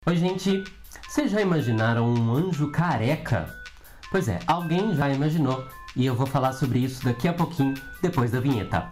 Oi, gente! Vocês já imaginaram um anjo careca? Pois é, alguém já imaginou e eu vou falar sobre isso daqui a pouquinho, depois da vinheta.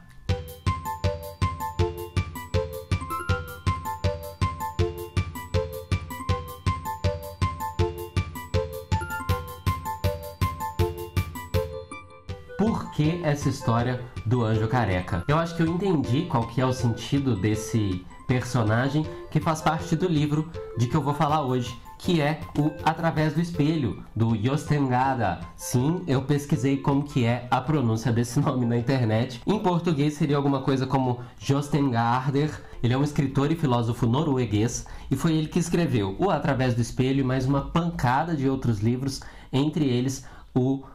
Por que essa história do anjo careca? Eu acho que eu entendi qual que é o sentido desse personagem que faz parte do livro de que eu vou falar hoje, que é o Através do Espelho, do Jostein Gaarder. Sim, eu pesquisei como que é a pronúncia desse nome na internet. Em português seria alguma coisa como Jostein Gaarder. Ele é um escritor e filósofo norueguês e foi ele que escreveu o Através do Espelho e mais uma pancada de outros livros, entre eles O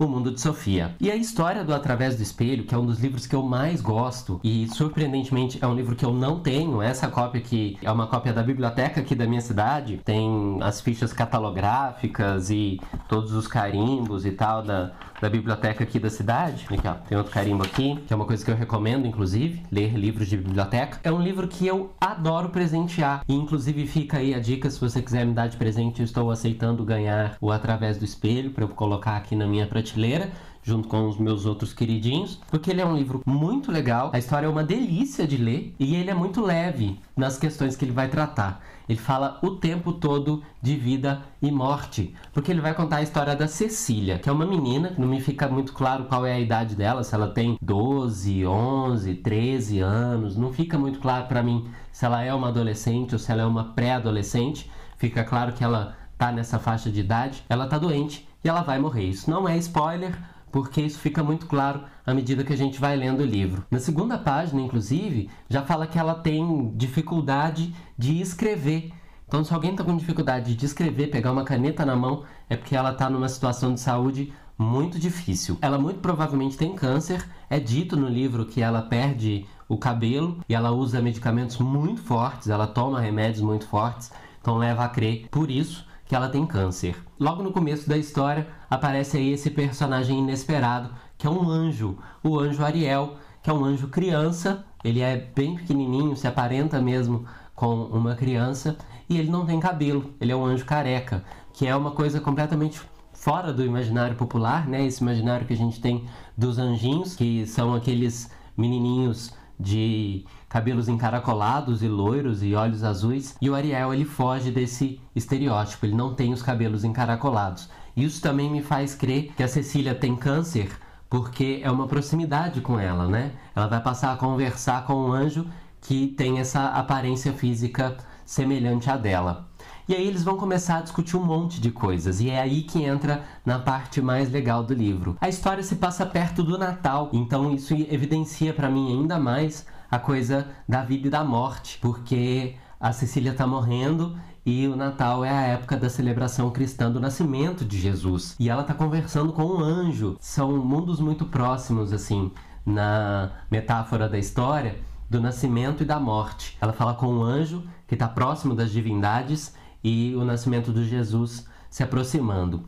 Mundo de Sofia. E a história do Através do Espelho, que é um dos livros que eu mais gosto, e surpreendentemente é um livro que eu não tenho, essa cópia aqui é uma cópia da biblioteca aqui da minha cidade, tem as fichas catalográficas e todos os carimbos e tal da biblioteca aqui da cidade. Aqui, ó, tem outro carimbo aqui, que é uma coisa que eu recomendo, inclusive, ler livros de biblioteca. É um livro que eu adoro presentear, e inclusive fica aí a dica, se você quiser me dar de presente, eu estou aceitando ganhar o Através do Espelho, para eu colocar aqui na minha prateleira, junto com os meus outros queridinhos, porque ele é um livro muito legal, a história é uma delícia de ler, e ele é muito leve nas questões que ele vai tratar. Ele fala o tempo todo de vida e morte, porque ele vai contar a história da Cecília, que é uma menina, não me fica muito claro qual é a idade dela, se ela tem 12, 11, 13 anos, não fica muito claro para mim se ela é uma adolescente ou se ela é uma pré-adolescente. Fica claro que ela tá nessa faixa de idade, ela tá doente e ela vai morrer. Isso não é spoiler, porque isso fica muito claro à medida que a gente vai lendo o livro. Na segunda página, inclusive, já fala que ela tem dificuldade de escrever. Então, se alguém está com dificuldade de escrever, pegar uma caneta na mão, é porque ela está numa situação de saúde muito difícil. Ela muito provavelmente tem câncer. É dito no livro que ela perde o cabelo e ela usa medicamentos muito fortes, ela toma remédios muito fortes, então leva a crer por isso que ela tem câncer. Logo no começo da história aparece aí esse personagem inesperado, que é um anjo, o anjo Ariel, que é um anjo criança. Ele é bem pequenininho, se aparenta mesmo com uma criança, e ele não tem cabelo, ele é um anjo careca, que é uma coisa completamente fora do imaginário popular, né? Esse imaginário que a gente tem dos anjinhos, que são aqueles menininhos de cabelos encaracolados e loiros e olhos azuis, e o Ariel, ele foge desse estereótipo, ele não tem os cabelos encaracolados. Isso também me faz crer que a Cecília tem câncer, porque é uma proximidade com ela, né? Ela vai passar a conversar com um anjo que tem essa aparência física semelhante à dela. E aí eles vão começar a discutir um monte de coisas, e é aí que entra na parte mais legal do livro. A história se passa perto do Natal, então isso evidencia para mim ainda mais a coisa da vida e da morte, porque a Cecília está morrendo e o Natal é a época da celebração cristã do nascimento de Jesus. E ela está conversando com um anjo. São mundos muito próximos, assim, na metáfora da história, do nascimento e da morte. Ela fala com um anjo que está próximo das divindades e o nascimento de Jesus se aproximando.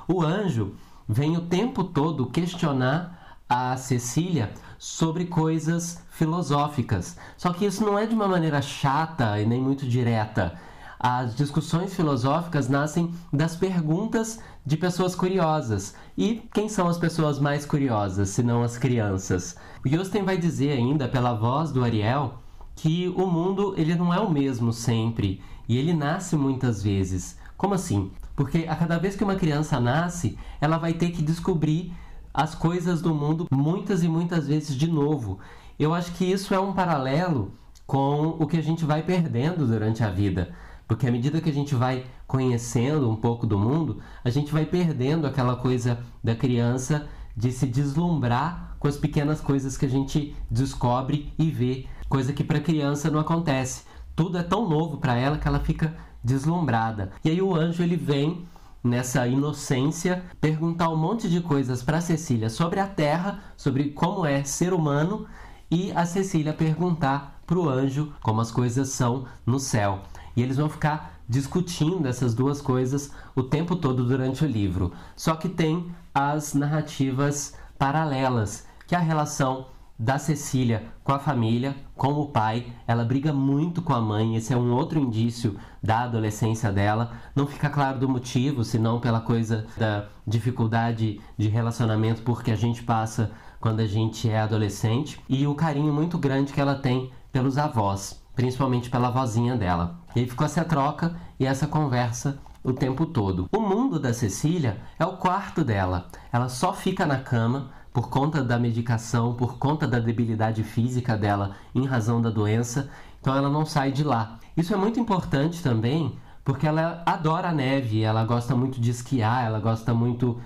O anjo vem o tempo todo questionar a Cecília sobre coisas filosóficas. Só que isso não é de uma maneira chata e nem muito direta. As discussões filosóficas nascem das perguntas de pessoas curiosas. E quem são as pessoas mais curiosas, se não as crianças? O Jostein vai dizer ainda, pela voz do Ariel, que o mundo ele não é o mesmo sempre, e ele nasce muitas vezes. Como assim? Porque a cada vez que uma criança nasce, ela vai ter que descobrir as coisas do mundo muitas e muitas vezes de novo. Eu acho que isso é um paralelo com o que a gente vai perdendo durante a vida. Porque à medida que a gente vai conhecendo um pouco do mundo, a gente vai perdendo aquela coisa da criança de se deslumbrar com as pequenas coisas que a gente descobre e vê. Coisa que para a criança não acontece. Tudo é tão novo para ela que ela fica deslumbrada. E aí o anjo ele vem nessa inocência perguntar um monte de coisas para Cecília sobre a Terra, sobre como é ser humano, e a Cecília perguntar para o anjo como as coisas são no céu. E eles vão ficar discutindo essas duas coisas o tempo todo durante o livro. Só que tem as narrativas paralelas, que é a relação da Cecília com a família, com o pai, ela briga muito com a mãe, esse é um outro indício da adolescência dela. Não fica claro do motivo, senão pela coisa da dificuldade de relacionamento porque a gente passa quando a gente é adolescente, e o carinho muito grande que ela tem pelos avós, principalmente pela vozinha dela. E aí ficou essa troca e essa conversa o tempo todo. O mundo da Cecília é o quarto dela. Ela só fica na cama por conta da medicação, por conta da debilidade física dela em razão da doença, então ela não sai de lá. Isso é muito importante também, porque ela adora a neve, ela gosta muito de esquiar, ela gosta muito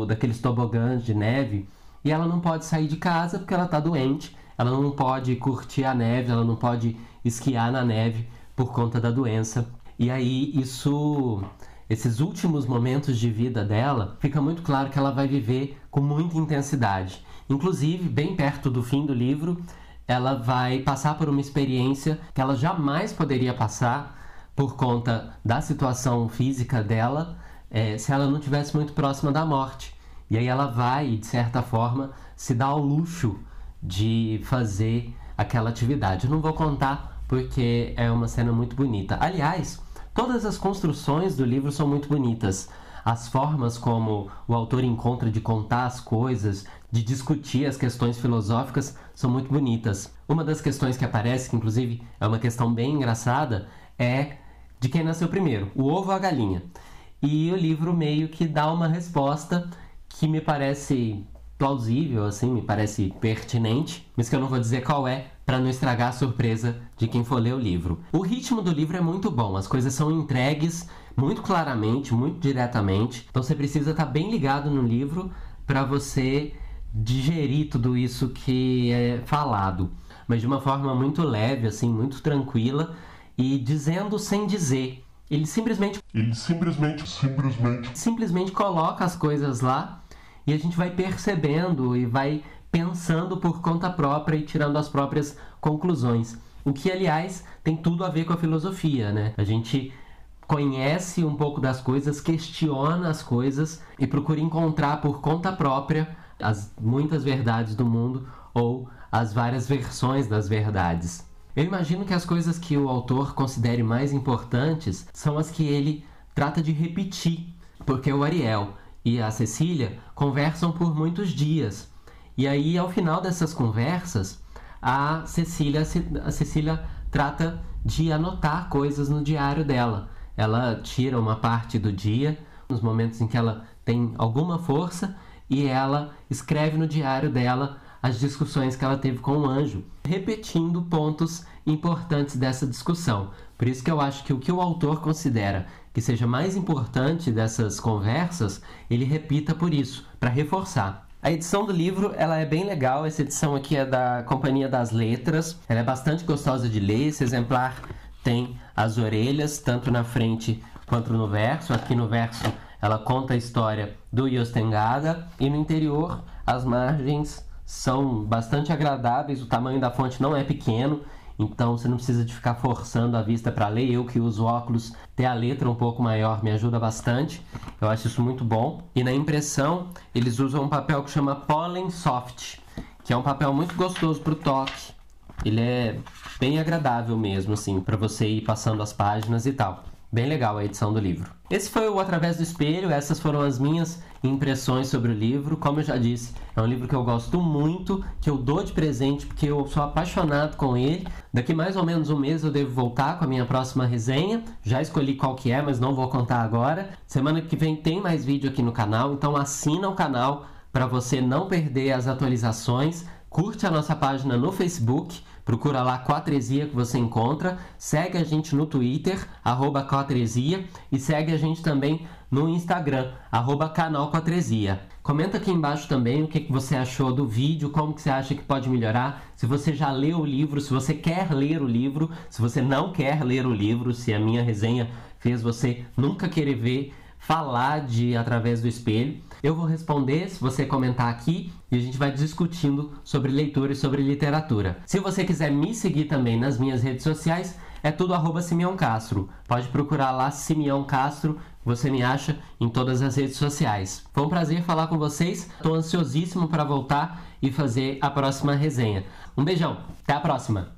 daqueles tobogãs de neve, e ela não pode sair de casa porque ela está doente, ela não pode curtir a neve, ela não pode esquiar na neve por conta da doença. E aí esses últimos momentos de vida dela, fica muito claro que ela vai viver com muita intensidade. Inclusive, bem perto do fim do livro, ela vai passar por uma experiência que ela jamais poderia passar por conta da situação física dela, se ela não estivesse muito próxima da morte. E aí ela vai, de certa forma, se dar ao luxo de fazer aquela atividade. Eu não vou contar porque é uma cena muito bonita. Aliás, todas as construções do livro são muito bonitas. As formas como o autor encontra de contar as coisas, de discutir as questões filosóficas, são muito bonitas. Uma das questões que aparece, que inclusive é uma questão bem engraçada, é de quem nasceu primeiro, o ovo ou a galinha. E o livro meio que dá uma resposta que me parece plausível, assim, me parece pertinente, mas que eu não vou dizer qual é, para não estragar a surpresa de quem for ler o livro. O ritmo do livro é muito bom, as coisas são entregues muito claramente, muito diretamente, então você precisa estar bem ligado no livro para você digerir tudo isso que é falado, mas de uma forma muito leve, assim, muito tranquila e dizendo sem dizer. Ele simplesmente coloca as coisas lá e a gente vai percebendo e vai pensando por conta própria e tirando as próprias conclusões. O que, aliás, tem tudo a ver com a filosofia, né? A gente conhece um pouco das coisas, questiona as coisas e procura encontrar por conta própria as muitas verdades do mundo ou as várias versões das verdades. Eu imagino que as coisas que o autor considere mais importantes são as que ele trata de repetir, porque o Ariel e a Cecília conversam por muitos dias. E aí, ao final dessas conversas, a Cecília trata de anotar coisas no diário dela. Ela tira uma parte do dia, nos momentos em que ela tem alguma força, e ela escreve no diário dela as discussões que ela teve com o anjo, repetindo pontos importantes dessa discussão. Por isso que eu acho que o que o autor considera que seja mais importante dessas conversas, ele repita por isso, para reforçar. A edição do livro, ela é bem legal. Essa edição aqui é da Companhia das Letras. Ela é bastante gostosa de ler. Esse exemplar tem as orelhas, tanto na frente quanto no verso. Aqui no verso, ela conta a história do Jostengada. E no interior, as margens são bastante agradáveis. O tamanho da fonte não é pequeno, então você não precisa de ficar forçando a vista para ler. Eu que uso óculos, ter a letra um pouco maior me ajuda bastante. Eu acho isso muito bom. E na impressão, eles usam um papel que chama Pollen Soft, que é um papel muito gostoso para o toque. Ele é bem agradável mesmo, assim, para você ir passando as páginas e tal. Bem legal a edição do livro. Esse foi o Através do Espelho, essas foram as minhas impressões sobre o livro. Como eu já disse, é um livro que eu gosto muito, que eu dou de presente porque eu sou apaixonado com ele. Daqui mais ou menos um mês eu devo voltar com a minha próxima resenha. Já escolhi qual que é, mas não vou contar agora. Semana que vem tem mais vídeo aqui no canal, então assina o canal para você não perder as atualizações. Curte a nossa página no Facebook, procura lá Quatresia que você encontra, segue a gente no Twitter, @Quatresia, e segue a gente também no Instagram, @Canal Quatresia. Comenta aqui embaixo também o que você achou do vídeo, como que você acha que pode melhorar, se você já leu o livro, se você quer ler o livro, se você não quer ler o livro, se a minha resenha fez você nunca querer ver falar de Através do Espelho. Eu vou responder se você comentar aqui e a gente vai discutindo sobre leitura e sobre literatura. Se você quiser me seguir também nas minhas redes sociais, é tudo @Simeão Castro. Pode procurar lá Simeão Castro, você me acha em todas as redes sociais. Foi um prazer falar com vocês, estou ansiosíssimo para voltar e fazer a próxima resenha. Um beijão, até a próxima!